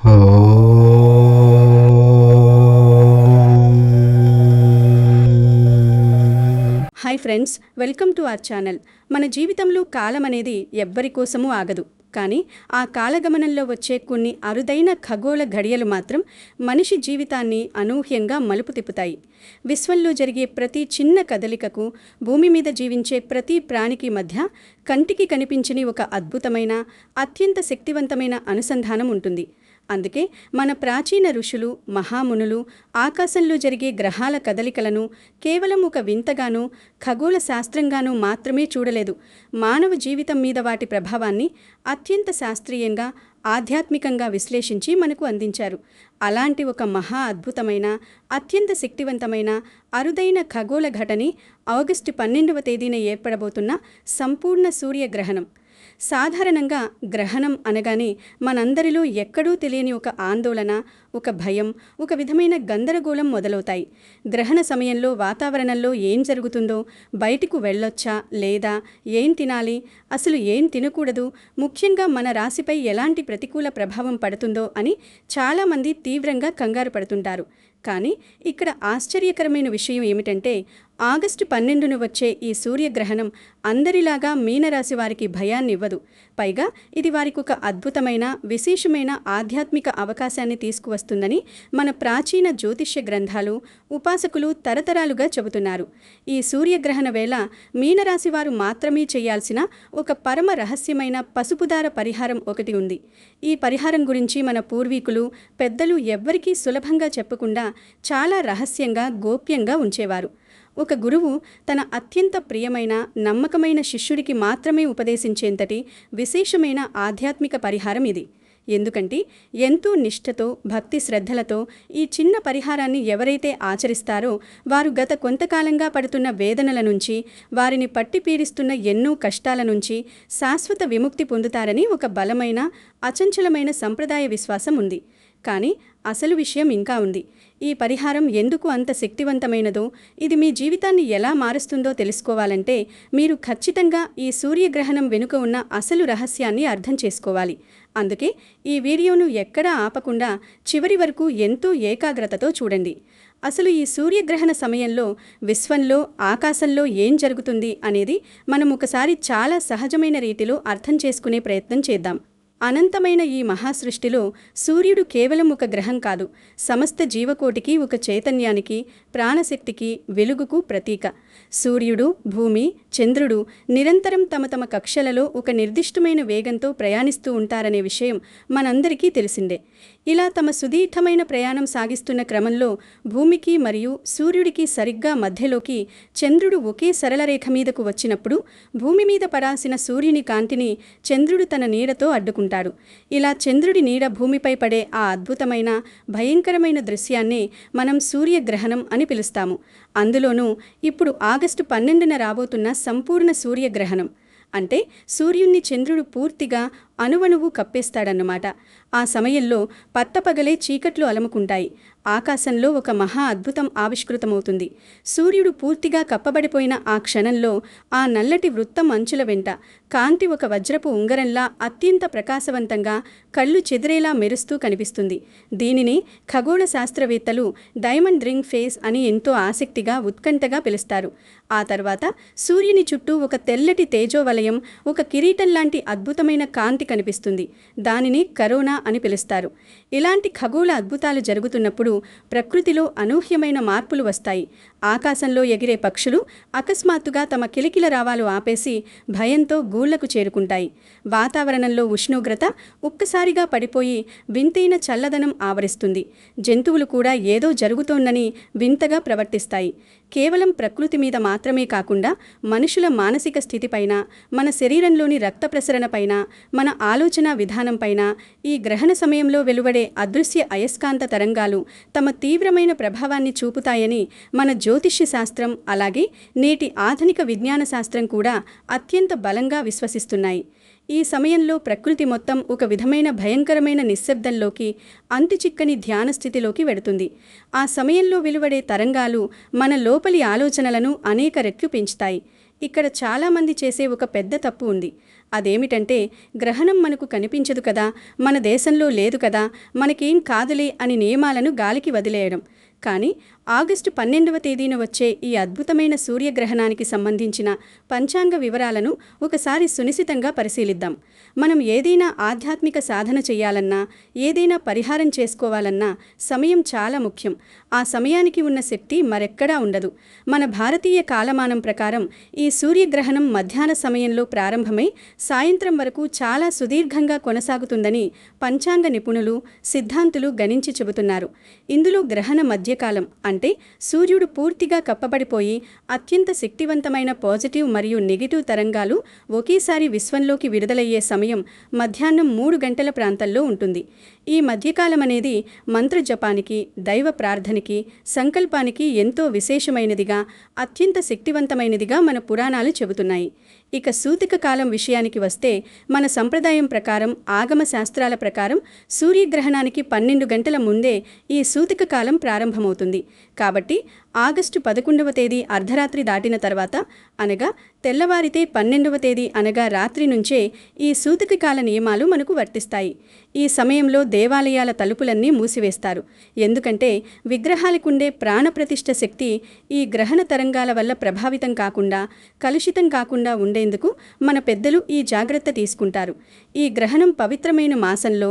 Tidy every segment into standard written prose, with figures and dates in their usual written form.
Hi friends, welcome to our channel. మన జీవితంలో కాలం అనేది ఎవ్వరి కోసమూ ఆగదు. కానీ ఆ కాలగమనంలో వచ్చే కొన్ని అరుదైన ఖగోళ ఘడియలు మాత్రం మనిషి జీవితాన్ని అనూహ్యంగా మలుపు తిప్పుతాయి. విశ్వంలో జరిగే ప్రతి చిన్న కదలికకు, భూమి మీద జీవించే ప్రతి ప్రాణికి మధ్య కంటికి కనిపించని ఒక అద్భుతమైన, అత్యంత శక్తివంతమైన అనుసంధానం ఉంటుంది. అందుకే మన ప్రాచీన ఋషులు, మహామునులు ఆకాశంలో జరిగే గ్రహాల కదలికలను కేవలం ఒక వింతగానూ, ఖగోళ శాస్త్రంగానూ మాత్రమే చూడలేదు. మానవ జీవితం మీద వాటి ప్రభావాన్ని అత్యంత శాస్త్రీయంగా, ఆధ్యాత్మికంగా విశ్లేషించి మనకు అందించారు. అలాంటి ఒక మహా అద్భుతమైన, అత్యంత శక్తివంతమైన, అరుదైన ఖగోళ ఘటనే ఆగస్టు 12వ తేదీన ఏర్పడబోతున్న సంపూర్ణ సూర్యగ్రహణం. సాధారణంగా గ్రహణం అనగానే మనందరిలో ఎక్కడూ తెలియని ఒక ఆందోళన, ఒక భయం, ఒక విధమైన గందరగోళం మొదలవుతాయి. గ్రహణ సమయంలో వాతావరణంలో ఏం జరుగుతుందో, బయటకు వెళ్ళొచ్చా లేదా, ఏం తినాలి, అసలు ఏం తినకూడదు, ముఖ్యంగా మన రాశిపై ఎలాంటి ప్రతికూల ప్రభావం పడుతుందో అని చాలామంది తీవ్రంగా కంగారు పడుతుంటారు. కానీ ఇక్కడ ఆశ్చర్యకరమైన విషయం ఏమిటంటే, ఆగస్టు 12న వచ్చే ఈ సూర్యగ్రహణం అందరిలాగా మీనరాశి వారికి భయాన్ని ఇవ్వదు. పైగా ఇది వారికి ఒక అద్భుతమైన, విశేషమైన ఆధ్యాత్మిక అవకాశాన్ని తీసుకువస్తుందని మన ప్రాచీన జ్యోతిష్య గ్రంథాలు, ఉపాసకులు తరతరాలుగా చెబుతున్నారు. ఈ సూర్యగ్రహణ వేళ మీనరాశి వారు మాత్రమే చేయాల్సిన ఒక పరమ రహస్యమైన పసుపుదార పరిహారం ఒకటి ఉంది. ఈ పరిహారం గురించి మన పూర్వీకులు, పెద్దలు ఎవ్వరికీ సులభంగా చెప్పకుండా చాలా రహస్యంగా, గోప్యంగా ఉంచేవారు. ఒక గురువు తన అత్యంత ప్రియమైన, నమ్మకమైన శిష్యుడికి మాత్రమే ఉపదేశించేంతటి విశేషమైన ఆధ్యాత్మిక పరిహారం ఇది. ఎందుకంటే ఎంతో నిష్ఠతో, భక్తి శ్రద్ధలతో ఈ చిన్న పరిహారాన్ని ఎవరైతే ఆచరిస్తారో వారు గత కొంతకాలంగా పడుతున్న వేదనల నుంచి, వారిని పట్టి పీడిస్తున్న ఎన్నో కష్టాల నుంచి శాశ్వత విముక్తి పొందుతారని ఒక బలమైన, అచంచలమైన సంప్రదాయ విశ్వాసం ఉంది. కానీ అసలు విషయం ఇంకా ఉంది. ఈ పరిహారం ఎందుకు అంత శక్తివంతమైనదో, ఇది మీ జీవితాన్ని ఎలా మారుస్తుందో తెలుసుకోవాలంటే మీరు ఖచ్చితంగా ఈ సూర్యగ్రహణం వెనుక ఉన్న అసలు రహస్యాన్ని అర్థం చేసుకోవాలి. అందుకే ఈ వీడియోను ఎక్కడా ఆపకుండా చివరి వరకు ఎంతో ఏకాగ్రతతో చూడండి. అసలు ఈ సూర్యగ్రహణ సమయంలో విశ్వంలో, ఆకాశంలో ఏం జరుగుతుంది అనేది మనం ఒకసారి చాలా సహజమైన రీతిలో అర్థం చేసుకునే ప్రయత్నం చేద్దాం. అనంతమైన ఈ మహాసృష్టిలో సూర్యుడు కేవలం ఒక గ్రహం కాదు, సమస్త జీవకోటికి, ఒక చైతన్యానికి, ప్రాణశక్తికి, వెలుగుకు ప్రతీక. సూర్యుడు, భూమి, చంద్రుడు నిరంతరం తమ తమ కక్షలలో ఒక నిర్దిష్టమైన వేగంతో ప్రయాణిస్తూ ఉంటారనే విషయం మనందరికీ తెలిసిందే. ఇలా తమ సుదీర్ఘమైన ప్రయాణం సాగిస్తున్న క్రమంలో భూమికి మరియు సూర్యుడికి సరిగ్గా మధ్యలోకి చంద్రుడు ఒకే సరళ రేఖ మీదకు వచ్చినప్పుడు భూమి మీద పడాల్సిన సూర్యుని కాంతిని చంద్రుడు తన నీడతో అడ్డుకుంటాడు. ఇలా చంద్రుడి నీడ భూమిపై పడే ఆ అద్భుతమైన, భయంకరమైన దృశ్యాన్నే మనం సూర్యగ్రహణం అని పిలుస్తాము. అందులోనూ ఇప్పుడు ఆగస్టు 12న రాబోతున్న సంపూర్ణ సూర్యగ్రహణం అంటే సూర్యుణ్ణి చంద్రుడు పూర్తిగా అణువణువు కప్పేస్తాడన్నమాట. ఆ సమయంలో పట్టపగలే చీకట్లు అలముకుంటాయి. ఆకాశంలో ఒక మహా అద్భుతం ఆవిష్కృతమవుతుంది. సూర్యుడు పూర్తిగా కప్పబడిపోయిన ఆ క్షణంలో ఆ నల్లటి వృత్తం అంచుల వెంట కాంతి ఒక వజ్రపు ఉంగరంలా అత్యంత ప్రకాశవంతంగా, కళ్ళు చెదిరేలా మెరుస్తూ కనిపిస్తుంది. దీనిని ఖగోళ శాస్త్రవేత్తలు డైమండ్ రింగ్ ఫేస్ అని ఎంతో ఆసక్తిగా, ఉత్కంఠగా పిలుస్తారు. ఆ తర్వాత సూర్యుని చుట్టూ ఒక తెల్లటి తేజోవలయం, ఒక కిరీటం లాంటి అద్భుతమైన కాంతి కనిపిస్తుంది. దానిని కరోనా అని పిలుస్తారు. ఇలాంటి ఖగోళ అద్భుతాలు జరుగుతున్నప్పుడు ప్రకృతిలో అనూహ్యమైన మార్పులు వస్తాయి. ఆకాశంలో ఎగిరే పక్షులు అకస్మాత్తుగా తమ కిలకిల రావాలు ఆపేసి భయంతో గూళ్లకు చేరుకుంటాయి. వాతావరణంలో ఉష్ణోగ్రత ఒక్కసారిగా పడిపోయి వింతైన చల్లదనం ఆవరిస్తుంది. జంతువులు కూడా ఏదో జరుగుతోందని వింతగా ప్రవర్తిస్తాయి. కేవలం ప్రకృతి మీద మాత్రమే కాకుండా మనుషుల మానసిక స్థితిపైన, మన శరీరంలోని రక్త ప్రసరణపైన, మన ఆలోచన విధానంపైన ఈ గ్రహణ సమయంలో వెలువడే అదృశ్య అయస్కాంత తరంగాలు తమ తీవ్రమైన ప్రభావాన్ని చూపుతాయని మన జ్యోతిష్య శాస్త్రం, అలాగే నేటి ఆధునిక విజ్ఞాన శాస్త్రం కూడా అత్యంత బలంగా విశ్వసిస్తున్నాయి. ఈ సమయంలో ప్రకృతి మొత్తం ఒక విధమైన భయంకరమైన నిశ్శబ్దంలోకి, అంతుచిక్కని ధ్యాన స్థితిలోకి వెడుతుంది. ఆ సమయంలో వెలువడే తరంగాలు మన లోపలి ఆలోచనలను అనేక రెట్లు పెంచుతాయి. ఇక్కడ చాలామంది చేసే ఒక పెద్ద తప్పు ఉంది. అదేమిటంటే, గ్రహణం మనకు కనిపించదు కదా, మన దేశంలో లేదు కదా, మనకేం కాదులే అని నియమాలను గాలికి వదిలేయడం. కానీ ఆగస్టు 12వ తేదీన వచ్చే ఈ అద్భుతమైన సూర్యగ్రహణానికి సంబంధించిన పంచాంగ వివరాలను ఒకసారి సునిశితంగా పరిశీలిద్దాం. మనం ఏదైనా ఆధ్యాత్మిక సాధన చెయ్యాలన్నా, ఏదైనా పరిహారం చేసుకోవాలన్నా సమయం చాలా ముఖ్యం. ఆ సమయానికి ఉన్న శక్తి మరెక్కడా ఉండదు. మన భారతీయ కాలమానం ప్రకారం ఈ సూర్యగ్రహణం మధ్యాహ్న సమయంలో ప్రారంభమై సాయంత్రం వరకు చాలా సుదీర్ఘంగా కొనసాగుతుందని పంచాంగ నిపుణులు, సిద్ధాంతులు గణించి చెబుతున్నారు. ఇందులో గ్రహణ మధ్యకాలం అంటే సూర్యుడు పూర్తిగా కప్పబడిపోయి అత్యంత శక్తివంతమైన పాజిటివ్ మరియు నెగిటివ్ తరంగాలు ఒకేసారి విశ్వంలోకి విడుదలయ్యే సమయం మధ్యాహ్నం 3 గంటల ప్రాంతంలో ఉంటుంది. ఈ మధ్యకాలం అనేది మంత్రజపానికి, దైవ ప్రార్థనకి, సంకల్పానికి ఎంతో విశేషమైనదిగా, అత్యంత శక్తివంతమైనదిగా మన పురాణాలు చెబుతున్నాయి. ఇక సూతిక కాలం విషయానికి వస్తే, మన సంప్రదాయం ప్రకారం, ఆగమ శాస్త్రాల ప్రకారం సూర్యగ్రహణానికి 12 గంటల ముందే ఈ సూతిక కాలం ప్రారంభమవుతుంది. కాబట్టి ఆగస్టు 11వ తేదీ అర్ధరాత్రి దాటిన తర్వాత, అనగా తెల్లవారితే 12వ తేదీ అనగా రాత్రి నుంచే ఈ సూతిక కాల నియమాలు మనకు వర్తిస్తాయి. ఈ సమయంలో దేవాలయాల తలుపులన్నీ మూసివేస్తారు. ఎందుకంటే విగ్రహాలకుండే ప్రాణప్రతిష్ఠ శక్తి ఈ గ్రహణ తరంగాల వల్ల ప్రభావితం కాకుండా, కలుషితం కాకుండా ఉండేందుకు మన పెద్దలు ఈ జాగ్రత్త తీసుకుంటారు. ఈ గ్రహణం పవిత్రమైన మాసంలో,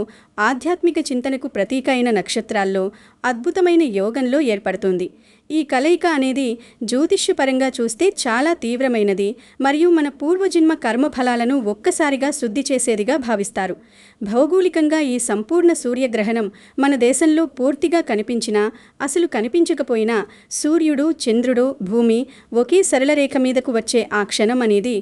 ఆధ్యాత్మిక చింతనకు ప్రతీక అయిన నక్షత్రాల్లో, అద్భుతమైన యోగంలో ఏర్పడుతుంది. ఈ కలయిక అనేది జ్యోతిష్యపరంగా చూస్తే చాలా తీవ్రమైనది మరియు మన పూర్వజన్మ కర్మఫలాలను ఒక్కసారిగా శుద్ధి చేసేదిగా భావిస్తారు. భౌగోళికంగా ఈ సంపూర్ణ సూర్యగ్రహణం మన దేశంలో పూర్తిగా కనిపించినా, అసలు కనిపించకపోయినా సూర్యుడు, చంద్రుడు, భూమి ఒకే సరళరేఖ మీదకు వచ్చే ఆ క్షణం అనేది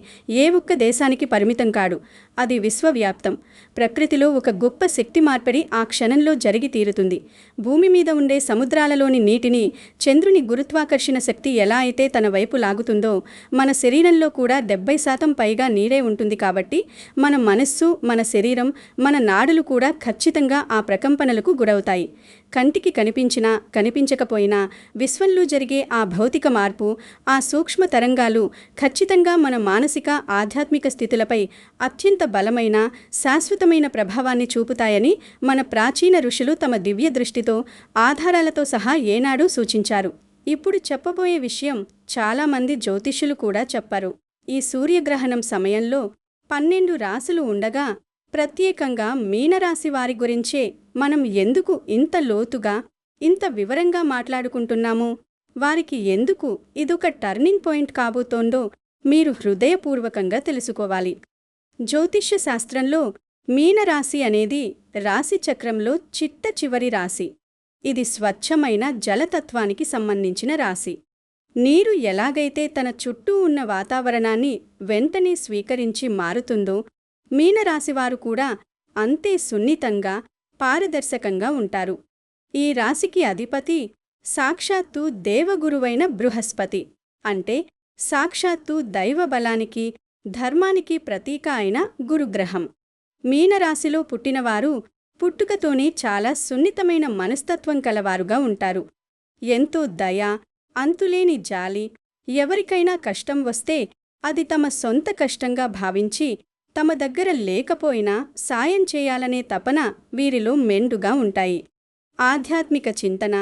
ఏ ఒక్క దేశానికి పరిమితం కాడు. అది విశ్వవ్యాప్తం. ప్రకృతిలో ఒక గొప్ప శక్తి మార్పిడి ఆ క్షణంలో జరిగి తీరుతుంది. భూమి మీద ఉండే సముద్రాలలోని నీటిని చంద్రుని గురుత్వాకర్షణ శక్తి ఎలా అయితే తన వైపు లాగుతుందో, మన శరీరంలో కూడా 70% పైగా నీరే ఉంటుంది. కాబట్టి మన మనస్సు, మన శరీరం, మన నాడులు కూడా ఖచ్చితంగా ఆ ప్రకంపనలకు గురవుతాయి. కంటికి కనిపించినా, కనిపించకపోయినా విశ్వంలో జరిగే ఆ భౌతిక మార్పు, ఆ సూక్ష్మ తరంగాలు ఖచ్చితంగా మన మానసిక, ఆధ్యాత్మిక స్థితులపై అత్యంత బలమైన, శాశ్వతమైన ప్రభావాన్ని చూపుతాయని మన ప్రాచీన ఋషులు తమ దివ్య దృష్టితో, ఆధారాలతో సహా ఏనాడూ సూచించారు. ఇప్పుడు చెప్పబోయే విషయం చాలామంది జ్యోతిష్యులు కూడా చెప్పారు. ఈ సూర్యగ్రహణం సమయంలో 12 రాశులు ఉండగా, ప్రత్యేకంగా మీనరాశి వారి గురించే మనం ఎందుకు ఇంత లోతుగా, ఇంత వివరంగా మాట్లాడుకుంటున్నాము, వారికి ఎందుకు ఇదొక టర్నింగ్ పాయింట్ కాబోతోందో మీరు హృదయపూర్వకంగా తెలుసుకోవాలి. జ్యోతిష్య శాస్త్రంలో మీనరాశి అనేది రాశి చక్రంలో చిట్ట చివరి రాశి. ఇది స్వచ్ఛమైన జలతత్వానికి సంబంధించిన రాశి. నీరు ఎలాగైతే తన చుట్టూ ఉన్న వాతావరణాన్ని వెంటనే స్వీకరించి మారుతుందో, మీనరాశివారు కూడా అంతే సున్నితంగా, పారదర్శకంగా ఉంటారు. ఈ రాశికి అధిపతి సాక్షాత్తు దేవగురువైన బృహస్పతి, అంటే సాక్షాత్తు దైవ బలానికి, ధర్మానికి ప్రతీక అయిన గురుగ్రహం. మీనరాశిలో పుట్టినవారు పుట్టుకతోనే చాలా సున్నితమైన మనస్తత్వం కలవారుగా ఉంటారు. ఎంతో దయ, అంతులేని జాలి, ఎవరికైనా కష్టం వస్తే అది తమ సొంత కష్టంగా భావించి, తమ దగ్గర లేకపోయినా సాయం చేయాలనే తపన వీరిలో మెండుగా ఉంటాయి. ఆధ్యాత్మిక చింతన,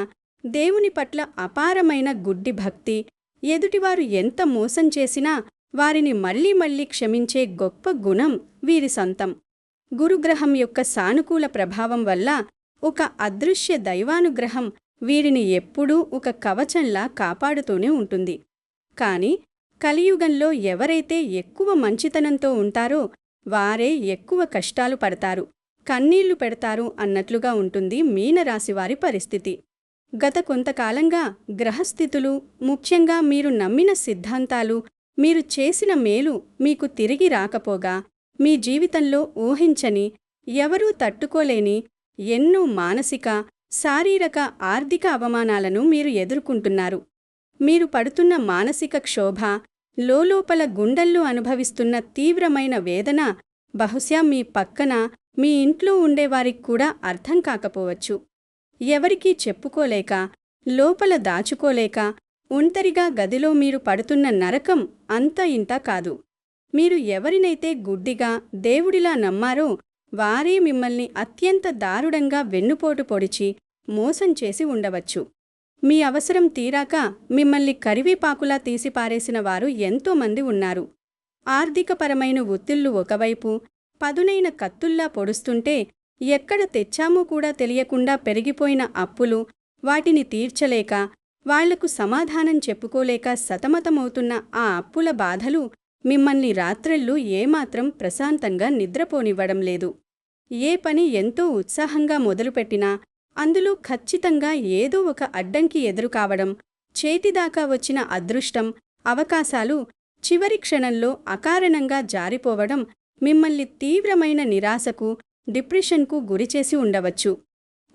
దేవుని పట్ల అపారమైన గుడ్డి భక్తి, ఎదుటివారు ఎంత మోసం చేసినా వారిని మళ్లీ మళ్లీ క్షమించే గొప్ప గుణం వీరి సొంతం. గురుగ్రహం యొక్క సానుకూల ప్రభావం వల్ల ఒక అదృశ్య దైవానుగ్రహం వీరిని ఎప్పుడూ ఒక కవచంలా కాపాడుతూనే ఉంటుంది. కాని కలియుగంలో ఎవరైతే ఎక్కువ మంచితనంతో ఉంటారో వారే ఎక్కువ కష్టాలు పడతారు, కన్నీళ్లు పెడతారు అన్నట్లుగా ఉంటుంది మీనరాశివారి పరిస్థితి. గత కొంతకాలంగా గ్రహస్థితులు, ముఖ్యంగా మీరు నమ్మిన సిద్ధాంతాలు, మీరు చేసిన మేలు మీకు తిరిగి రాకపోగా, మీ జీవితంలో ఊహించని, ఎవరూ తట్టుకోలేని ఎన్నో మానసిక, శారీరక, ఆర్థిక అవమానాలను మీరు ఎదుర్కొంటున్నారు. మీరు పడుతున్న మానసిక క్షోభ, లోలోపల గుండెల్లో అనుభవిస్తున్న తీవ్రమైన వేదన బహుశా మీ పక్కన, మీ ఇంట్లో ఉండేవారికి కూడా అర్థం కాకపోవచ్చు. ఎవరికీ చెప్పుకోలేక, లోపల దాచుకోలేక, ఒంటరిగా గదిలో మీరు పడుతున్న నరకం అంతా ఇంతా కాదు. మీరు ఎవరినైతే గుడ్డిగా దేవుడిలా నమ్మారో వారే మిమ్మల్ని అత్యంత దారుణంగా వెన్నుపోటు పొడిచి మోసం చేసి ఉండవచ్చు. మీ అవసరం తీరాక మిమ్మల్ని కరివేపాకులా తీసిపారేసిన వారు ఎంతోమంది ఉన్నారు. ఆర్థికపరమైన ఒత్తిళ్లు ఒకవైపు, పదునైన కత్తుల్లా పొడుస్తుంటే ఎక్కడ తెచ్చామో కూడా తెలియకుండా పెరిగిపోయిన అప్పులు, వాటిని తీర్చలేక వాళ్లకు సమాధానం చెప్పుకోలేక సతమతమవుతున్న ఆ అప్పుల బాధలు మిమ్మల్ని రాత్రళ్ళు ఏమాత్రం ప్రశాంతంగా నిద్రపోనివ్వడం లేదు. ఏ పని ఎంతో ఉత్సాహంగా మొదలుపెట్టినా అందులో ఖచ్చితంగా ఏదో ఒక అడ్డంకి ఎదురుకావడం, చేతిదాకా వచ్చిన అదృష్టం, అవకాశాలు చివరి క్షణంలో అకారణంగా జారిపోవడం మిమ్మల్ని తీవ్రమైన నిరాశకు, డిప్రెషన్కు గురిచేసి ఉండవచ్చు.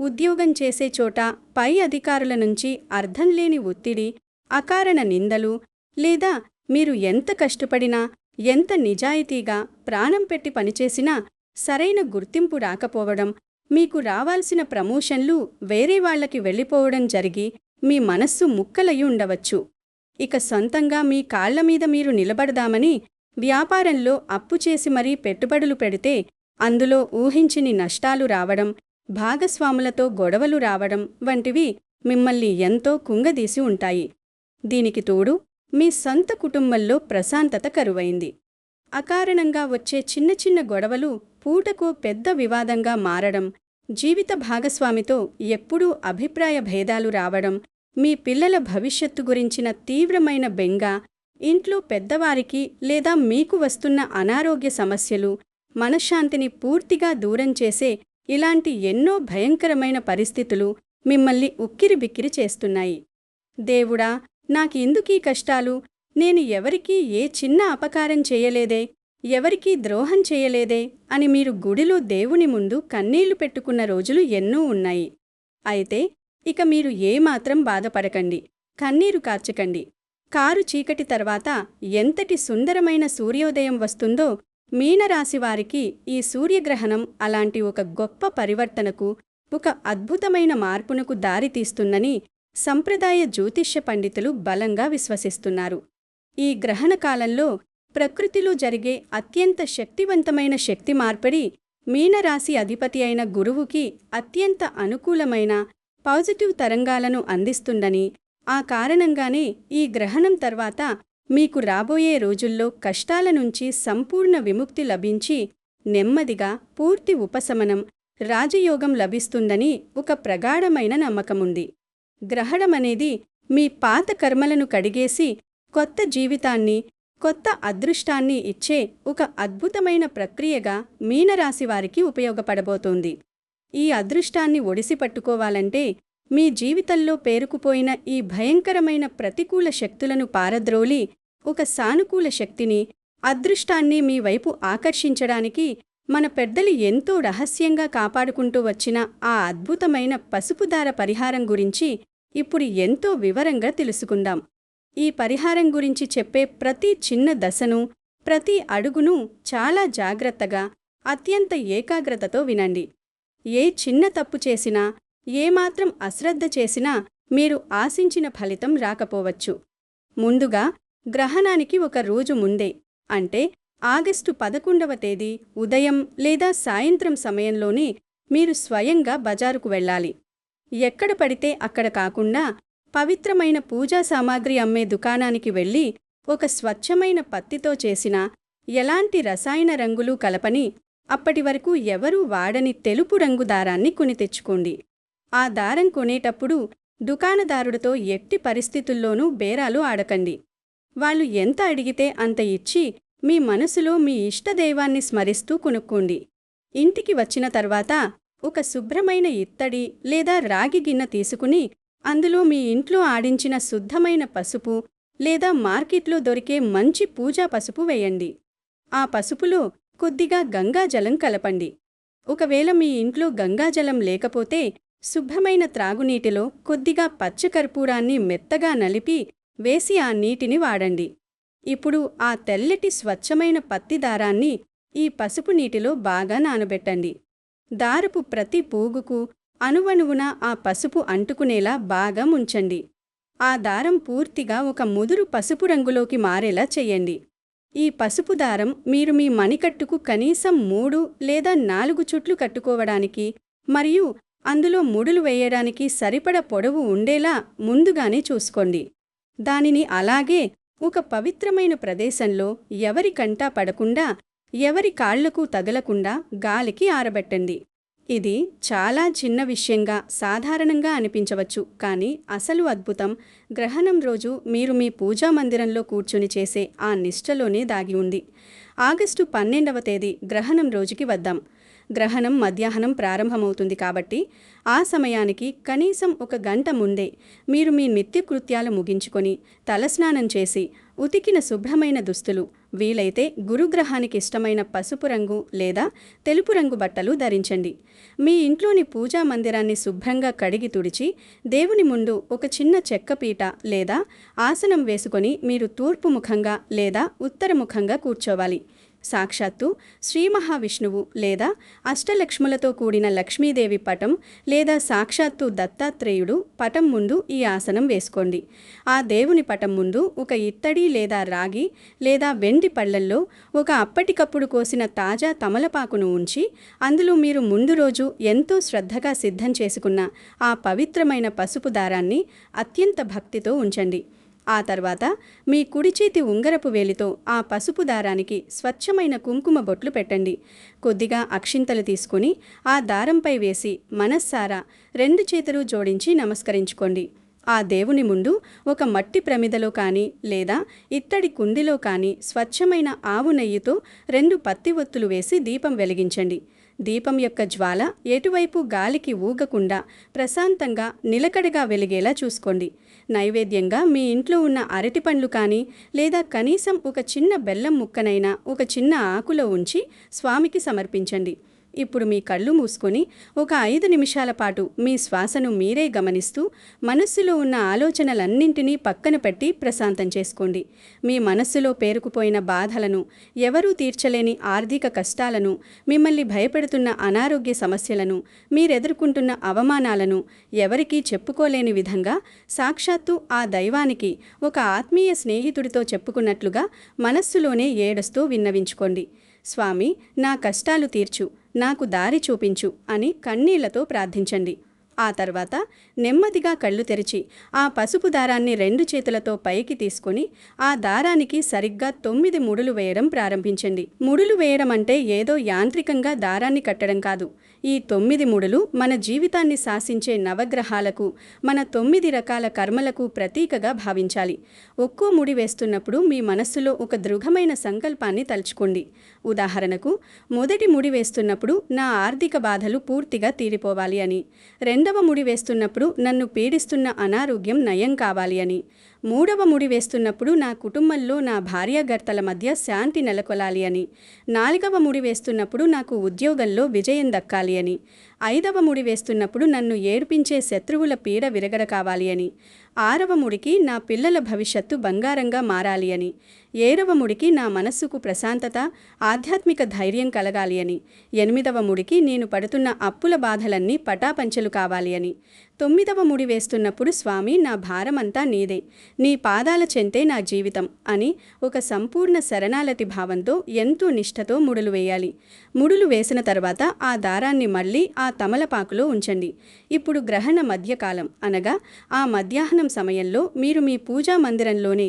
ఉద్యోగం చేసే చోట పై అధికారుల నుంచి అర్థంలేని ఒత్తిడి, అకారణ నిందలు, లేదా మీరు ఎంత కష్టపడినా, ఎంత నిజాయితీగా ప్రాణం పెట్టి పనిచేసినా సరైన గుర్తింపు రాకపోవడం, మీకు రావాల్సిన ప్రమోషన్లు వేరే వాళ్లకి వెళ్ళిపోవడం జరిగి మీ మనస్సు ముక్కలయి ఉండవచ్చు. ఇక సొంతంగా మీ కాళ్లమీద మీరు నిలబడదామని వ్యాపారంలో అప్పు చేసి మరీ పెట్టుబడులు పెడితే అందులో ఊహించని నష్టాలు రావడం, భాగస్వాములతో గొడవలు రావడం వంటివి మిమ్మల్ని ఎంతో కుంగదీసి ఉంటాయి. దీనికి తోడు మీ సొంత కుటుంబంలో ప్రశాంతత కరువైంది. అకారణంగా వచ్చే చిన్న చిన్న గొడవలు పూటకో పెద్ద వివాదంగా మారడం, జీవిత భాగస్వామితో ఎప్పుడూ అభిప్రాయ భేదాలు రావడం, మీ పిల్లల భవిష్యత్తు గురించిన తీవ్రమైన బెంగ, ఇంట్లో పెద్దవారికి లేదా మీకు వస్తున్న అనారోగ్య సమస్యలు మనశ్శాంతిని పూర్తిగా దూరం చేసే ఇలాంటి ఎన్నో భయంకరమైన పరిస్థితులు మిమ్మల్ని ఉక్కిరిబిక్కిరి చేస్తున్నాయి. దేవుడా, నాకెందుకీ కష్టాలు? నేను ఎవరికీ ఏ చిన్న అపకారం చేయలేదే, ఎవరికీ ద్రోహం చేయలేదే అని మీరు గుడిలో దేవుని ముందు కన్నీళ్లు పెట్టుకున్న రోజులు ఎన్నో ఉన్నాయి. అయితే ఇక మీరు ఏమాత్రం బాధపడకండి, కన్నీరు కార్చకండి. కారు చీకటి తర్వాత ఎంతటి సుందరమైన సూర్యోదయం వస్తుందో మీనరాశివారికి ఈ సూర్యగ్రహణం అలాంటి ఒక గొప్ప పరివర్తనకు, ఒక అద్భుతమైన మార్పునకు దారితీస్తుందని సంప్రదాయ జ్యోతిష్య పండితులు బలంగా విశ్వసిస్తున్నారు. ఈ గ్రహణ కాలంలో ప్రకృతిలో జరిగే అత్యంత శక్తివంతమైన శక్తి మార్పిడి మీనరాశి అధిపతి అయిన గురువుకి అత్యంత అనుకూలమైన పాజిటివ్ తరంగాలను అందిస్తుందని, ఆ కారణంగానే ఈ గ్రహణం తర్వాత మీకు రాబోయే రోజుల్లో కష్టాల నుంచి సంపూర్ణ విముక్తి లభించి నెమ్మదిగా పూర్తి ఉపశమనం, రాజయోగం లభిస్తుందని ఒక ప్రగాఢమైన నమ్మకముంది. గ్రహణమనేది మీ పాత కర్మలను కడిగేసి కొత్త జీవితాన్ని, కొత్త అదృష్టాన్ని ఇచ్చే ఒక అద్భుతమైన ప్రక్రియగా మీనరాశివారికి ఉపయోగపడబోతోంది. ఈ అదృష్టాన్ని ఒడిసిపట్టుకోవాలంటే మీ జీవితంలో పేరుకుపోయిన ఈ భయంకరమైన ప్రతికూల శక్తులను పారద్రోలి ఒక సానుకూల శక్తిని, అదృష్టాన్ని మీ వైపు ఆకర్షించడానికి మన పెద్దలు ఎంతో రహస్యంగా కాపాడుకుంటూ వచ్చిన ఆ అద్భుతమైన పసుపుదార పరిహారం గురించి ఇప్పుడు ఎంతో వివరంగా తెలుసుకుందాం. ఈ పరిహారం గురించి చెప్పే ప్రతి చిన్న దశను, ప్రతి అడుగును చాలా జాగ్రత్తగా, అత్యంత ఏకాగ్రతతో వినండి. ఏ చిన్న తప్పు చేసినా, ఏమాత్రం అశ్రద్ధ చేసినా మీరు ఆశించిన ఫలితం రాకపోవచ్చు. ముందుగా గ్రహణానికి ఒక రోజు ముందే, అంటే ఆగస్టు 11వ తేదీ ఉదయం లేదా సాయంత్రం సమయంలోనే మీరు స్వయంగా బజారుకు వెళ్ళాలి. ఎక్కడ పడితే అక్కడ కాకుండా పవిత్రమైన పూజా సామాగ్రి అమ్మే దుకాణానికి వెళ్ళి ఒక స్వచ్ఛమైన పత్తితో చేసిన, ఎలాంటి రసాయన రంగులు కలపని, అప్పటివరకు ఎవరూ వాడని తెలుపు రంగు దారాన్ని కొని తెచ్చుకోండి. ఆ దారం కొనేటప్పుడు దుకాణదారుడితో ఎట్టి పరిస్థితుల్లోనూ బేరాలు ఆడకండి. వాళ్ళు ఎంత అడిగితే అంత ఇచ్చి మీ మనసులో మీ ఇష్టదైవాన్ని స్మరిస్తూ కొనుక్కోండి. ఇంటికి వచ్చిన తర్వాత ఒక శుభ్రమైన ఇత్తడి లేదా రాగి గిన్నె తీసుకుని అందులో మీ ఇంట్లో ఆడించిన శుద్ధమైన పసుపు లేదా మార్కెట్లో దొరికే మంచి పూజా పసుపు వేయండి. ఆ పసుపులో కొద్దిగా గంగాజలం కలపండి. ఒకవేళ మీ ఇంట్లో గంగాజలం లేకపోతే శుభ్రమైన త్రాగునీటిలో కొద్దిగా పచ్చకర్పూరాన్ని మెత్తగా నలిపి వేసి ఆ నీటిని వాడండి. ఇప్పుడు ఆ తెల్లటి స్వచ్ఛమైన పత్తి దారాన్ని ఈ పసుపు నీటిలో బాగా నానబెట్టండి. దారపు ప్రతి పోగుకు అణువణువున ఆ పసుపు అంటుకునేలా బాగా ముంచండి. ఆ దారం పూర్తిగా ఒక ముదురు పసుపు రంగులోకి మారేలా చెయ్యండి. ఈ పసుపు దారం మీరు మీ మణికట్టుకు కనీసం 3 లేదా 4 చుట్లు కట్టుకోవడానికి మరియు అందులో ముడులు వేయడానికి సరిపడ పొడవు ఉండేలా ముందుగానే చూసుకోండి. దానిని అలాగే ఒక పవిత్రమైన ప్రదేశంలో ఎవరి కంటా పడకుండా, ఎవరి కాళ్లకు తగలకుండా గాలికి ఆరబెట్టండి. ఇది చాలా చిన్న విషయంగా సాధారణంగా అనిపించవచ్చు, కానీ అసలు అద్భుతం గ్రహణం రోజు మీరు మీ పూజా మందిరంలో కూర్చుని చేసే ఆ నిష్టలోనే దాగి ఉంది. ఆగస్టు 12వ తేదీ గ్రహణం రోజుకి వద్దాం. గ్రహణం మధ్యాహ్నం ప్రారంభమవుతుంది కాబట్టి ఆ సమయానికి కనీసం 1 గంట ముందే మీరు మీ నిత్యకృత్యాలు ముగించుకొని తలస్నానం చేసి ఉతికిన శుభ్రమైన దుస్తులు, వీలైతే గురుగ్రహానికి ఇష్టమైన పసుపు రంగు లేదా తెలుపు రంగు బట్టలు ధరించండి. మీ ఇంట్లోని పూజా మందిరాన్ని శుభ్రంగా కడిగి తుడిచి దేవుని ముందు ఒక చిన్న చెక్కపీట లేదా ఆసనం వేసుకొని మీరు తూర్పు ముఖంగా లేదా ఉత్తరముఖంగా కూర్చోవాలి. సాక్షాత్తు శ్రీ మహావిష్ణువు లేదా అష్టలక్ష్ములతో కూడిన లక్ష్మీదేవి పటం లేదా సాక్షాత్తు దత్తాత్రేయుడు పటం ముందు ఈ ఆసనం వేసుకోండి. ఆ దేవుని పటం ముందు ఒక ఇత్తడి లేదా రాగి లేదా వెండి పళ్ళల్లో ఒక అప్పటికప్పుడు కోసిన తాజా తమలపాకును ఉంచి అందులో మీరు ముందు రోజు ఎంతో శ్రద్ధగా సిద్ధం చేసుకున్న ఆ పవిత్రమైన పసుపు దారాన్ని అత్యంత భక్తితో ఉంచండి. ఆ తర్వాత మీ కుడి చేతి ఉంగరపు వేలితో ఆ పసుపు దారానికి స్వచ్ఛమైన కుంకుమ బొట్లు పెట్టండి. కొద్దిగా అక్షింతలు తీసుకుని ఆ దారంపై వేసి మనస్సారా 2 చేతులు జోడించి నమస్కరించుకోండి. ఆ దేవుని ముందు ఒక మట్టి ప్రమిదలో కానీ లేదా ఇత్తడి కుందిలో కానీ స్వచ్ఛమైన ఆవు నెయ్యితో 2 పత్తి ఒత్తులు వేసి దీపం వెలిగించండి. దీపం యొక్క జ్వాల ఎటువైపు గాలికి ఊగకుండా ప్రశాంతంగా నిలకడగా వెలిగేలా చూసుకోండి. నైవేద్యంగా మీ ఇంట్లో ఉన్న అరటిపండ్లు కానీ లేదా కనీసం ఒక చిన్న బెల్లం ముక్కనైనా ఒక చిన్న ఆకులో ఉంచి స్వామికి సమర్పించండి. ఇప్పుడు మీ కళ్ళు మూసుకొని ఒక 5 నిమిషాల పాటు మీ శ్వాసను మీరే గమనిస్తూ మనస్సులో ఉన్న ఆలోచనలన్నింటినీ పక్కన పెట్టి ప్రశాంతం చేసుకోండి. మీ మనస్సులో పేరుకుపోయిన బాధలను, ఎవరూ తీర్చలేని ఆర్థిక కష్టాలను, మిమ్మల్ని భయపెడుతున్న అనారోగ్య సమస్యలను, మీరెదుర్కొంటున్న అవమానాలను ఎవరికీ చెప్పుకోలేని విధంగా సాక్షాత్తు ఆ దైవానికి ఒక ఆత్మీయ స్నేహితుడితో చెప్పుకున్నట్లుగా మనస్సులోనే ఏడుస్తూ విన్నవించుకోండి. స్వామి, నా కష్టాలు తీర్చు, నాకు దారి చూపించు అని కన్నీళ్లతో ప్రార్థించండి. ఆ తర్వాత నెమ్మదిగా కళ్ళు తెరిచి ఆ పసుపు దారాన్ని 2 చేతులతో పైకి తీసుకొని ఆ దారానికి సరిగ్గా 9 ముడులు వేయడం ప్రారంభించండి. ముడులు వేయడం అంటే ఏదో యాంత్రికంగా దారాన్ని కట్టడం కాదు. ఈ 9 ముడులు మన జీవితాన్ని శాసించే నవగ్రహాలకు, మన 9 రకాల కర్మలకు ప్రతీకగా భావించాలి. ఒక్కో ముడి వేస్తున్నప్పుడు మీ మనస్సులో ఒక దృఢమైన సంకల్పాన్ని తలుచుకోండి. ఉదాహరణకు, మొదటి ముడి వేస్తున్నప్పుడు నా ఆర్థిక బాధలు పూర్తిగా తీరిపోవాలి అని, రెండవ ముడి వేస్తున్నప్పుడు నన్ను పీడిస్తున్న అనారోగ్యం నయం కావాలి అని, మూడవ ముడి వేస్తున్నప్పుడు నా కుటుంబంలో నా భార్యాభర్తల మధ్య శాంతి నెలకొలాలి అని, నాలుగవ ముడి వేస్తున్నప్పుడు నాకు ఉద్యోగంలో విజయం దక్కాలి అని, ఐదవ ముడి వేస్తున్నప్పుడు నన్ను ఏడ్పించే శత్రువుల పీడ విరగడ కావాలి అని, ఆరవ ముడికి నా పిల్లల భవిష్యత్తు బంగారంగా మారాలి అని, ఏడవ ముడికి నా మనస్సుకు ప్రశాంతత, ఆధ్యాత్మిక ధైర్యం కలగాలి అని, ఎనిమిదవ ముడికి నేను పడుతున్న అప్పుల బాధలన్నీ పటాపంచలు కావాలి అని, తొమ్మిదవ ముడి వేస్తున్నప్పుడు స్వామి, నా భారమంతా నీదే, నీ పాదాల చెంతే నా జీవితం అని ఒక సంపూర్ణ శరణాలతి భావంతో ఎంతో నిష్ఠతో ముడులు వేయాలి. ముడులు వేసిన తర్వాత ఆ దారాన్ని మళ్ళీ ఆ తమలపాకులో ఉంచండి. ఇప్పుడు గ్రహణ మధ్యకాలం అనగా ఆ మధ్యాహ్నం సమయంలో మీరు మీ పూజా మందిరంలోనే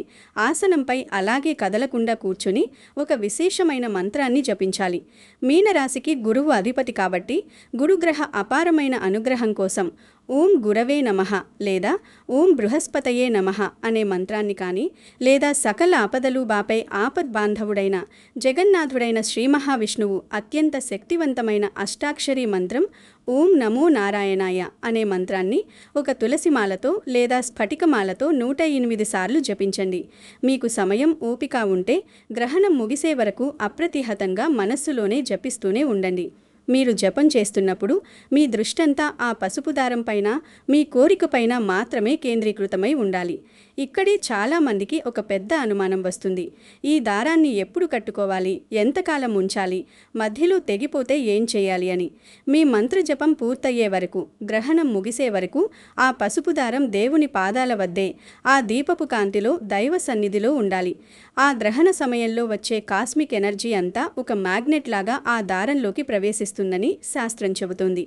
ఆసనంపై అలాగే కదలకుండా కూర్చుని ఒక విశేషమైన మంత్రాన్ని జపించాలి. మీనరాశికి గురువు అధిపతి కాబట్టి గురుగ్రహ అపారమైన అనుగ్రహం కోసం ఓం గురవే నమః లేదా ఓం బృహస్పతయే నమః అనే మంత్రాన్ని కానీ, లేదా సకల ఆపదలు బాపై ఆపద్బాంధవుడైన జగన్నాథుడైన శ్రీ మహావిష్ణువు అత్యంత శక్తివంతమైన అష్టాక్షరీ మంత్రం ఓం నమో నారాయణాయ అనే మంత్రాన్ని ఒక తులసిమాలతో లేదా స్ఫటికమాలతో 108 సార్లు జపించండి. మీకు సమయం, ఓపిక ఉంటే గ్రహణం ముగిసే వరకు అప్రతిహతంగా మనస్సులోనే జపిస్తూనే ఉండండి. మీరు జపం చేస్తున్నప్పుడు మీ దృష్టంతా ఆ పసుపు దారం పైన, మీ కోరిక పైన మాత్రమే కేంద్రీకృతమై ఉండాలి. ఇక్కడే చాలామందికి ఒక పెద్ద అనుమానం వస్తుంది. ఈ దారాన్ని ఎప్పుడు కట్టుకోవాలి, ఎంతకాలం ఉంచాలి, మధ్యలో తెగిపోతే ఏం చేయాలి అని. మీ మంత్ర జపం పూర్తయ్యే వరకు, గ్రహణం ముగిసే వరకు ఆ పసుపు దారం దేవుని పాదాల వద్దే, ఆ దీపపు కాంతిలో, దైవ సన్నిధిలో ఉండాలి. ఆ గ్రహణ సమయంలో వచ్చే కాస్మిక్ ఎనర్జీ అంతా ఒక మ్యాగ్నెట్ లాగా ఆ దారంలోకి ప్రవేశిస్తుందని శాస్త్రం చెబుతోంది.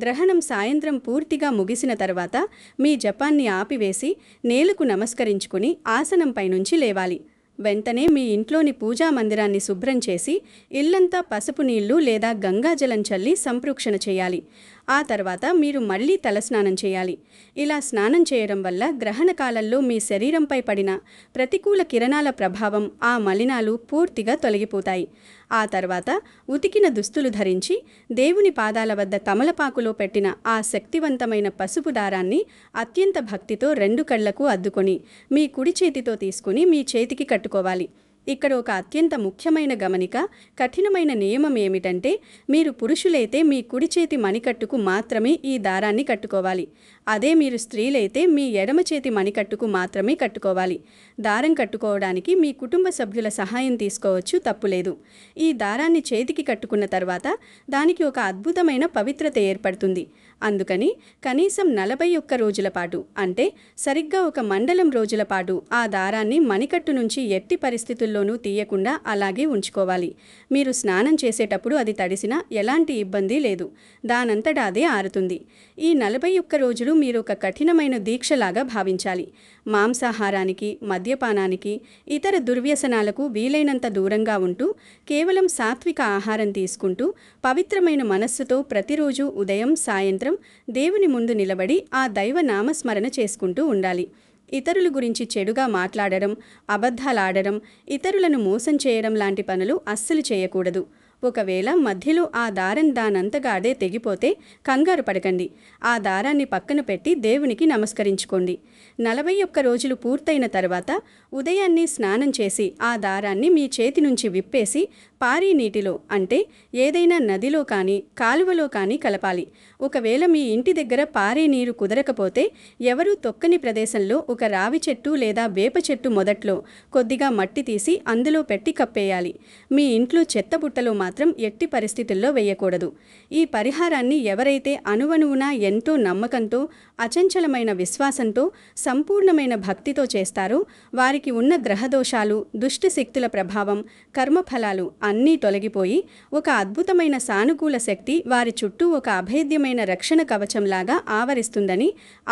గ్రహణం సాయంత్రం పూర్తిగా ముగిసిన తర్వాత మీ జపాన్ని ఆపివేసి నేలకు నమస్కరించుకుని ఆసనంపై నుంచి లేవాలి. వెంటనే మీ ఇంట్లోని పూజా మందిరాన్ని శుభ్రం చేసి ఇల్లంతా పసుపు నీళ్లు లేదా గంగాజలం చల్లి సంప్రోక్షణ చేయాలి. ఆ తర్వాత మీరు మళ్లీ తలస్నానం చేయాలి. ఇలా స్నానం చేయడం వల్ల గ్రహణ కాలంలో మీ శరీరంపై పడిన ప్రతికూల కిరణాల ప్రభావం, ఆ మలినాలు పూర్తిగా తొలగిపోతాయి. ఆ తర్వాత ఉతికిన దుస్తులు ధరించి దేవుని పాదాల వద్ద తమలపాకులో పెట్టిన ఆ శక్తివంతమైన పసుపు దారాన్ని అత్యంత భక్తితో 2 కళ్లకు అద్దుకొని మీ కుడి చేతితో తీసుకుని మీ చేతికి కట్టుకోవాలి. ఇక్కడ ఒక అత్యంత ముఖ్యమైన గమనిక, కఠినమైన నియమం ఏమిటంటే, మీరు పురుషులైతే మీ కుడి చేతి మణికట్టుకు మాత్రమే ఈ దారాన్ని కట్టుకోవాలి. అదే మీరు స్త్రీలైతే మీ ఎడమ చేతి మణికట్టుకు మాత్రమే కట్టుకోవాలి. దారం కట్టుకోవడానికి మీ కుటుంబ సభ్యుల సహాయం తీసుకోవచ్చు, తప్పులేదు. ఈ దారాన్ని చేతికి కట్టుకున్న తర్వాత దానికి ఒక అద్భుతమైన పవిత్రత ఏర్పడుతుంది. అందుకని కనీసం 41 రోజుల పాటు, అంటే సరిగ్గా ఒక మండలం రోజుల పాటు ఆ దారాన్ని మణికట్టు నుంచి ఎట్టి పరిస్థితుల్లోనూ తీయకుండా అలాగే ఉంచుకోవాలి. మీరు స్నానం చేసేటప్పుడు అది తడిసినా ఎలాంటి ఇబ్బంది లేదు, దానంతటా అదే ఆరుతుంది. ఈ 41 రోజులు మీరు ఒక కఠినమైన దీక్షలాగా భావించాలి. మాంసాహారానికి, మద్యపానానికి, ఇతర దుర్వ్యసనాలకు వీలైనంత దూరంగా ఉంటూ కేవలం సాత్విక ఆహారం తీసుకుంటూ పవిత్రమైన మనస్సుతో ప్రతిరోజు ఉదయం, సాయంత్రం దేవుని ముందు నిలబడి ఆ దైవ నామస్మరణ చేసుకుంటూ ఉండాలి. ఇతరుల గురించి చెడుగా మాట్లాడడం, అబద్ధాలాడడం, ఇతరులను మోసం చేయడం లాంటి పనులు అస్సలు చేయకూడదు. ఒకవేళ మధ్యలో ఆ దారం దానంతగా అదే తెగిపోతే కంగారు పడకండి. ఆ దారాన్ని పక్కన పెట్టి దేవునికి నమస్కరించుకోండి. 41 రోజులు పూర్తయిన తర్వాత ఉదయాన్నే స్నానం చేసి ఆ దారాన్ని మీ చేతి నుంచి విప్పేసి పారే నీటిలో, అంటే ఏదైనా నదిలో కానీ కాలువలో కానీ కలపాలి. ఒకవేళ మీ ఇంటి దగ్గర పారే నీరు కుదరకపోతే ఎవరూ తొక్కని ప్రదేశంలో ఒక రావి చెట్టు లేదా వేప చెట్టు మొదట్లో కొద్దిగా మట్టి తీసి అందులో పెట్టి కప్పేయాలి. మీ ఇంట్లో చెత్తబుట్టలో మాత్రం ఎట్టి పరిస్థితుల్లో వేయకూడదు. ఈ పరిహారాన్ని ఎవరైతే అణువణువునా ఎంతో నమ్మకంతో, అచంచలమైన విశ్వాసంతో, సంపూర్ణమైన భక్తితో చేస్తారో వారికి ఉన్న గ్రహదోషాలు, దుష్ట శక్తుల ప్రభావం, కర్మఫలాలు అన్నీ తొలగిపోయి ఒక అద్భుతమైన సానుకూల శక్తి వారి చుట్టూ ఒక అభేద్యమైన రక్షణ కవచంలాగా ఆవరిస్తుందని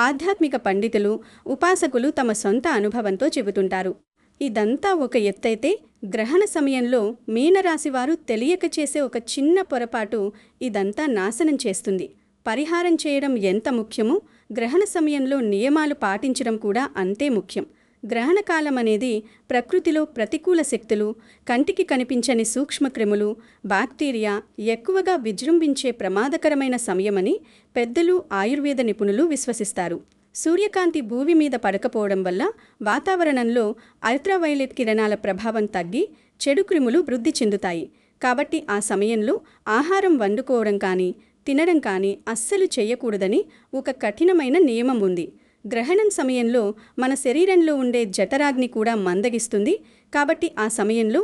ఆధ్యాత్మిక పండితులు, ఉపాసకులు తమ సొంత అనుభవంతో చెబుతుంటారు. ఇదంతా ఒక ఎత్తైతే గ్రహణ సమయంలో మీనరాశివారు తెలియక చేసే ఒక చిన్న పొరపాటు ఇదంతా నాశనం చేస్తుంది. పరిహారం చేయడం ఎంత ముఖ్యమో గ్రహణ సమయంలో నియమాలు పాటించడం కూడా అంతే ముఖ్యం. గ్రహణకాలం అనేది ప్రకృతిలో ప్రతికూల శక్తులు, కంటికి కనిపించని సూక్ష్మక్రిములు, బ్యాక్టీరియా ఎక్కువగా విజృంభించే ప్రమాదకరమైన సమయమని పెద్దలు, ఆయుర్వేద నిపుణులు విశ్వసిస్తారు. సూర్యకాంతి భూమి మీద పడకపోవడం వల్ల వాతావరణంలో అల్ట్రావైలెట్ కిరణాల ప్రభావం తగ్గి చెడు క్రిములు వృద్ధి చెందుతాయి. కాబట్టి ఆ సమయంలో ఆహారం వండుకోవడం కానీ, తినడం కానీ అస్సలు చేయకూడదని ఒక కఠినమైన నియమం ఉంది. గ్రహణం సమయంలో మన శరీరంలో ఉండే జఠరాగ్ని కూడా మందగిస్తుంది. కాబట్టి ఆ సమయంలో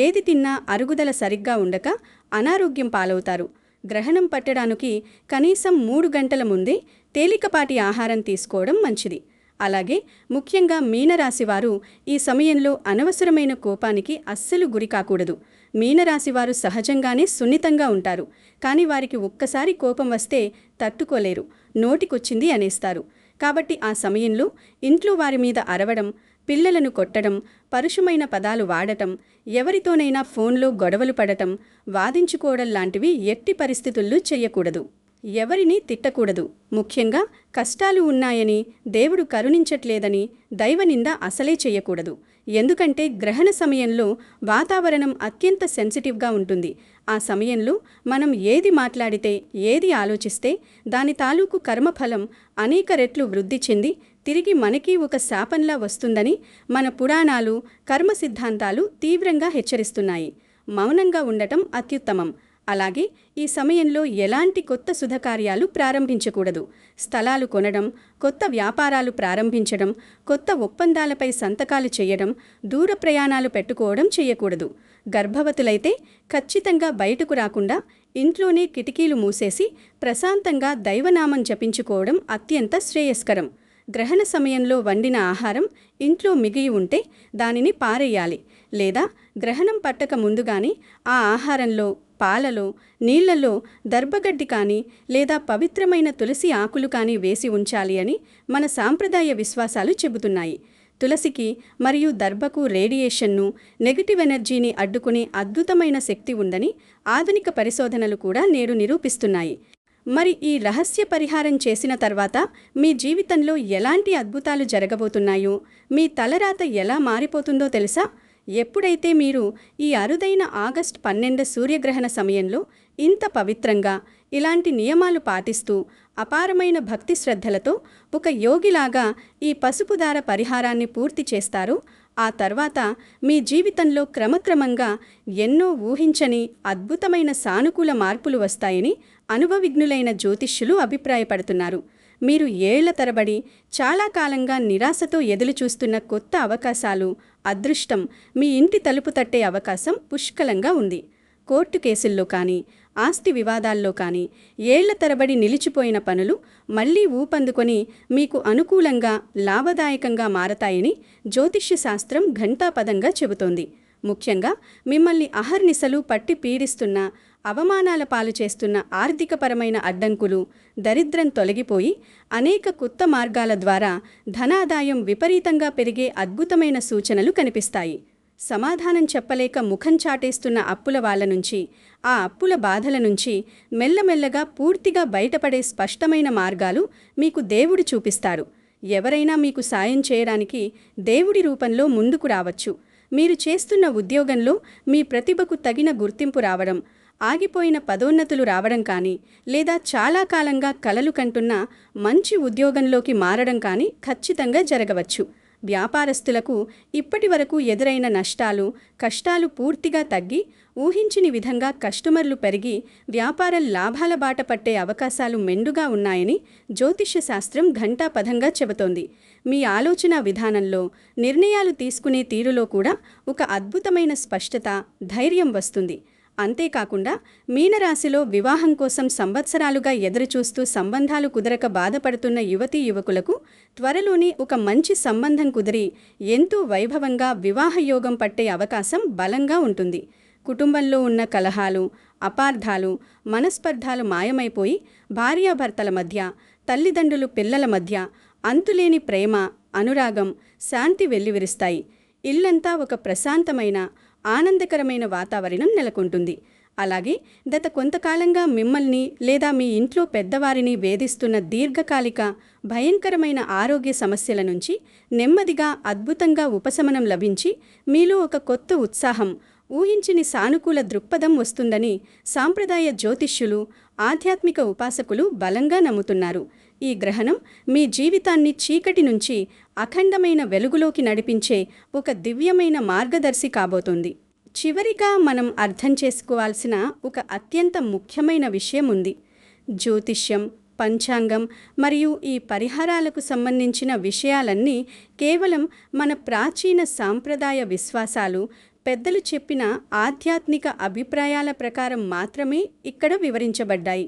ఏది తిన్నా అరుగుదల సరిగ్గా ఉండక అనారోగ్యం పాలవుతారు. గ్రహణం పట్టడానికి కనీసం 3 గంటల ముందే తేలికపాటి ఆహారం తీసుకోవడం మంచిది. అలాగే ముఖ్యంగా మీనరాశివారు ఈ సమయంలో అనవసరమైన కోపానికి అస్సలు గురి కాకూడదు. మీనరాశివారు సహజంగానే సున్నితంగా ఉంటారు. కానీ వారికి ఒక్కసారి కోపం వస్తే తట్టుకోలేరు, నోటికొచ్చింది అనేస్తారు. కాబట్టి ఆ సమయంలో ఇంట్లో వారి మీద అరవడం, పిల్లలను కొట్టడం, పరుషమైన పదాలు వాడటం, ఎవరితోనైనా ఫోన్లో గొడవలు పడటం, వాదించుకోవడం లాంటివి ఎట్టి పరిస్థితుల్లో చెయ్యకూడదు. ఎవరిని తిట్టకూడదు. ముఖ్యంగా కష్టాలు ఉన్నాయని, దేవుడు కరుణించట్లేదని దైవనింద అసలే చెయ్యకూడదు. ఎందుకంటే గ్రహణ సమయంలో వాతావరణం అత్యంత సెన్సిటివ్గా ఉంటుంది. ఆ సమయంలో మనం ఏది మాట్లాడితే, ఏది ఆలోచిస్తే దాని తాలూకు కర్మఫలం అనేక రెట్లు వృద్ధి చెంది తిరిగి మనకి ఒక శాపంలా వస్తుందని మన పురాణాలు, కర్మ సిద్ధాంతాలు తీవ్రంగా హెచ్చరిస్తున్నాయి. మౌనంగా ఉండటం అత్యుత్తమం. అలాగే ఈ సమయంలో ఎలాంటి కొత్త శుభకార్యాలు ప్రారంభించకూడదు. స్థలాలు కొనడం, కొత్త వ్యాపారాలు ప్రారంభించడం, కొత్త ఒప్పందాలపై సంతకాలు చేయడం, దూర ప్రయాణాలు పెట్టుకోవడం చేయకూడదు. గర్భవతులైతే ఖచ్చితంగా బయటకు రాకుండా ఇంట్లోనే కిటికీలు మూసేసి ప్రశాంతంగా దైవనామం జపించుకోవడం అత్యంత శ్రేయస్కరం. గ్రహణ సమయంలో వండిన ఆహారం ఇంట్లో మిగిలి ఉంటే దానిని పారేయాలి, లేదా గ్రహణం పట్టక ముందుగానే ఆ ఆహారంలో, పాలలో, నీళ్లలో దర్భగడ్డి కానీ లేదా పవిత్రమైన తులసి ఆకులు కానీ వేసి ఉంచాలి అని మన సాంప్రదాయ విశ్వాసాలు చెబుతున్నాయి. తులసికి మరియు దర్భకు రేడియేషన్ను, నెగటివ్ ఎనర్జీని అడ్డుకునే అద్భుతమైన శక్తి ఉందని ఆధునిక పరిశోధనలు కూడా నేడు నిరూపిస్తున్నాయి. మరి ఈ రహస్య పరిహారం చేసిన తర్వాత మీ జీవితంలో ఎలాంటి అద్భుతాలు జరగబోతున్నాయో, మీ తలరాత ఎలా మారిపోతుందో తెలుసా? ఎప్పుడైతే మీరు ఈ అరుదైన ఆగస్టు 12 సూర్యగ్రహణ సమయంలో ఇంత పవిత్రంగా ఇలాంటి నియమాలు పాటిస్తూ అపారమైన భక్తి శ్రద్ధలతో ఒక యోగిలాగా ఈ పసుపుదార పరిహారాన్ని పూర్తి చేస్తారో, ఆ తర్వాత మీ జీవితంలో క్రమక్రమంగా ఎన్నో ఊహించని అద్భుతమైన సానుకూల మార్పులు వస్తాయని అనుభవజ్ఞులైన జ్యోతిష్యులు అభిప్రాయపడుతున్నారు. మీరు ఏళ్ల తరబడి చాలా కాలంగా నిరాశతో ఎదురుచూస్తున్న కొత్త అవకాశాలు, అదృష్టం మీ ఇంటి తలుపు తట్టే అవకాశం పుష్కలంగా ఉంది. కోర్టు కేసుల్లో కానీ, ఆస్తి వివాదాల్లో కానీ ఏళ్ల తరబడి నిలిచిపోయిన పనులు మళ్లీ ఊపందుకొని మీకు అనుకూలంగా, లాభదాయకంగా మారతాయని జ్యోతిష్య శాస్త్రం ఘంటాపదంగా చెబుతోంది. ముఖ్యంగా మిమ్మల్ని అహర్నిశలు పట్టి పీడిస్తున్న, అవమానాల పాలు చేస్తున్న ఆర్థికపరమైన అడ్డంకులు, దరిద్రం తొలగిపోయి అనేక కొత్త మార్గాల ద్వారా ధనాదాయం విపరీతంగా పెరిగే అద్భుతమైన సూచనలు కనిపిస్తాయి. సమాధానం చెప్పలేక ముఖం చాటేస్తున్న అప్పుల వాళ్ళ నుంచి, ఆ అప్పుల బాధల నుంచి మెల్లమెల్లగా పూర్తిగా బయటపడే స్పష్టమైన మార్గాలు మీకు దేవుడు చూపిస్తారు. ఎవరైనా మీకు సాయం చేయడానికి దేవుడి రూపంలో ముందుకు రావచ్చు. మీరు చేస్తున్న ఉద్యోగంలో మీ ప్రతిభకు తగిన గుర్తింపు రావడం, ఆగిపోయిన పదోన్నతులు రావడం కానీ, లేదా చాలా కాలంగా కలలు కంటున్న మంచి ఉద్యోగంలోకి మారడం కానీ ఖచ్చితంగా జరగవచ్చు. వ్యాపారస్తులకు ఇప్పటి వరకు ఎదురైన నష్టాలు, కష్టాలు పూర్తిగా తగ్గి ఊహించని విధంగా కస్టమర్లు పెరిగి వ్యాపారం లాభాల బాట పట్టే అవకాశాలు మెండుగా ఉన్నాయని జ్యోతిష్య శాస్త్రం ఘంటాపథంగా చెబుతోంది. మీ ఆలోచన విధానంలో, నిర్ణయాలు తీసుకునే తీరులో కూడా ఒక అద్భుతమైన స్పష్టత, ధైర్యం వస్తుంది. అంతేకాకుండా మీనరాశిలో వివాహం కోసం సంవత్సరాలుగా ఎదురుచూస్తూ సంబంధాలు కుదరక బాధపడుతున్న యువతీ యువకులకు త్వరలోనే ఒక మంచి సంబంధం కుదిరి ఎంతో వైభవంగా వివాహయోగం పట్టే అవకాశం బలంగా ఉంటుంది. కుటుంబంలో ఉన్న కలహాలు, అపార్థాలు, మనస్పర్ధాలు మాయమైపోయి భార్యాభర్తల మధ్య, తల్లిదండ్రులు పిల్లల మధ్య అంతులేని ప్రేమ, అనురాగం, శాంతి వెల్లివిరుస్తాయి. ఇల్లంతా ఒక ప్రశాంతమైన, ఆనందకరమైన వాతావరణం నెలకొంటుంది. అలాగే గత కొంతకాలంగా మిమ్మల్ని లేదా మీ ఇంట్లో పెద్దవారిని వేధిస్తున్న దీర్ఘకాలిక భయంకరమైన ఆరోగ్య సమస్యల నుంచి నెమ్మదిగా, అద్భుతంగా ఉపశమనం లభించి మీలో ఒక కొత్త ఉత్సాహం, ఊహించని సానుకూల దృక్పథం వస్తుందని సాంప్రదాయ జ్యోతిష్యులు, ఆధ్యాత్మిక ఉపాసకులు బలంగా నమ్ముతున్నారు. ఈ గ్రహణం మీ జీవితాన్ని చీకటి నుంచి అఖండమైన వెలుగులోకి నడిపించే ఒక దివ్యమైన మార్గదర్శి కాబోతోంది. చివరిగా మనం అర్థం చేసుకోవాల్సిన ఒక అత్యంత ముఖ్యమైన విషయం ఉంది. జ్యోతిష్యం, పంచాంగం మరియు ఈ పరిహారాలకు సంబంధించిన విషయాలన్నీ కేవలం మన ప్రాచీన సాంప్రదాయ విశ్వాసాలు, పెద్దలు చెప్పిన ఆధ్యాత్మిక అభిప్రాయాల ప్రకారం మాత్రమే ఇక్కడ వివరించబడ్డాయి.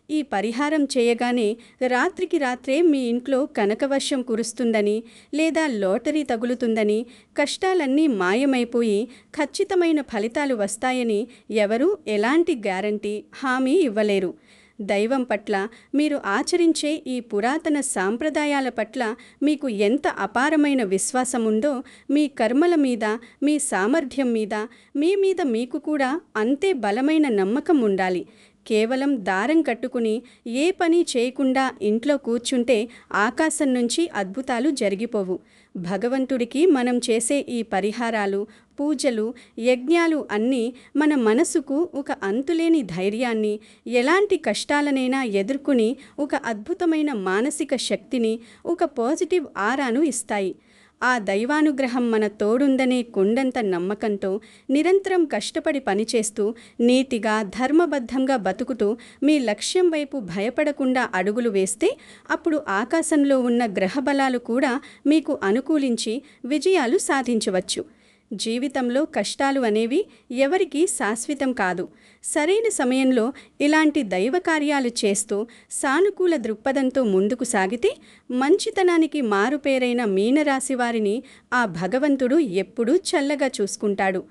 ఈ పరిహారం చేయగానే రాత్రికి రాత్రే మీ ఇంట్లో కనకవర్షం కురుస్తుందని, లేదా లాటరీ తగులుతుందని, కష్టాలన్నీ మాయమైపోయి ఖచ్చితమైన ఫలితాలు వస్తాయని ఎవరూ ఎలాంటి గ్యారంటీ, హామీ ఇవ్వలేరు. దైవం పట్ల, మీరు ఆచరించే ఈ పురాతన సాంప్రదాయాల పట్ల మీకు ఎంత అపారమైన విశ్వాసం ఉందో, మీ కర్మల మీద, మీ సామర్థ్యం మీద, మీ మీద మీకు కూడా అంతే బలమైన నమ్మకం ఉండాలి. కేవలం దారం కట్టుకుని ఏ పని చేయకుండా ఇంట్లో కూర్చుంటే ఆకాశం నుంచి అద్భుతాలు జరిగిపోవు. భగవంతుడికి మనం చేసే ఈ పరిహారాలు, పూజలు, యజ్ఞాలు అన్నీ మన మనసుకు ఒక అంతులేని ధైర్యాన్ని, ఎలాంటి కష్టాలనైనా ఎదుర్కొని ఒక అద్భుతమైన మానసిక శక్తిని, ఒక పాజిటివ్ ఆరాను ఇస్తాయి. ఆ దైవానుగ్రహం మన తోడుందనే కొండంత నమ్మకంతో నిరంతరం కష్టపడి పనిచేస్తూ నీతిగా ధర్మబద్ధంగా బతుకుతూ మీ లక్ష్యం వైపు భయపడకుండా అడుగులు వేస్తే అప్పుడు ఆకాశంలో ఉన్న గ్రహబలాలు కూడా మీకు అనుకూలించి విజయాలు సాధించవచ్చు. జీవితంలో కష్టాలు అనేవి ఎవరికీ శాశ్వతం కాదు. సరైన సమయంలో ఇలాంటి దైవ కార్యాలు చేస్తూ సానుకూల దృక్పథంతో ముందుకు సాగితే మంచితనానికి మారుపేరైన మీనరాశి వారిని ఆ భగవంతుడు ఎప్పుడూ చల్లగా చూసుకుంటాడు.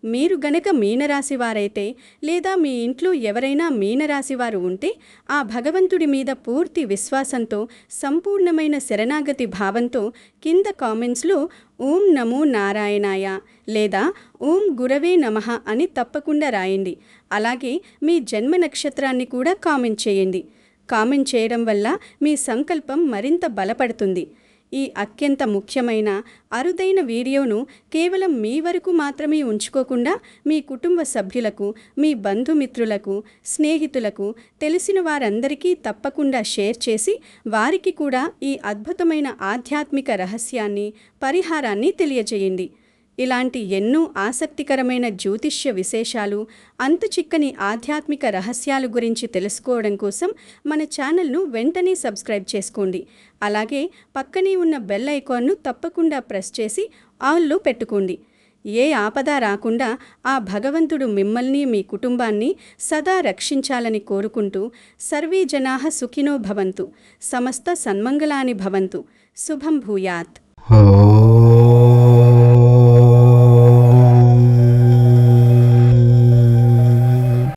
మీరు గనక మీనరాశివారైతే లేదా మీ ఇంట్లో ఎవరైనా మీనరాశివారు ఉంటే ఆ భగవంతుడి మీద పూర్తి విశ్వాసంతో సంపూర్ణమైన శరణాగతి భావంతో కింద కామెంట్స్లో ఓం నమో నారాయణాయ లేదా ఓం గురవే నమః అని తప్పకుండా రాయండి. అలాగే మీ జన్మ నక్షత్రాన్ని కూడా కామెంట్ చేయండి. కామెంట్ చేయడం వల్ల మీ సంకల్పం మరింత బలపడుతుంది. ఈ అత్యంత ముఖ్యమైన అరుదైన వీడియోను కేవలం మీ వరకు మాత్రమే ఉంచుకోకుండా మీ కుటుంబ సభ్యులకు, మీ బంధుమిత్రులకు, స్నేహితులకు, తెలిసిన వారందరికీ తప్పకుండా షేర్ చేసి వారికి కూడా ఈ అద్భుతమైన ఆధ్యాత్మిక రహస్యాన్ని, పరిహారాన్ని తెలియజేయండి. ఇలాంటి ఎన్నో ఆసక్తికరమైన జ్యోతిష్య విశేషాలు, అంతుచిక్కని ఆధ్యాత్మిక రహస్యాల గురించి తెలుసుకోవడం కోసం మన ఛానల్ను వెంటనే సబ్స్క్రైబ్ చేసుకోండి. అలాగే పక్కనే ఉన్న బెల్ ఐకాన్ను తప్పకుండా ప్రెస్ చేసి ఆల్లో పెట్టుకోండి. ఏ ఆపద రాకుండా ఆ భగవంతుడు మిమ్మల్ని, మీ కుటుంబాన్ని సదా రక్షించాలని కోరుకుంటూ సర్వే జనాః సుఖినో భవంతు, సమస్త సన్మంగళాని భవంతు, శుభం భూయాత్.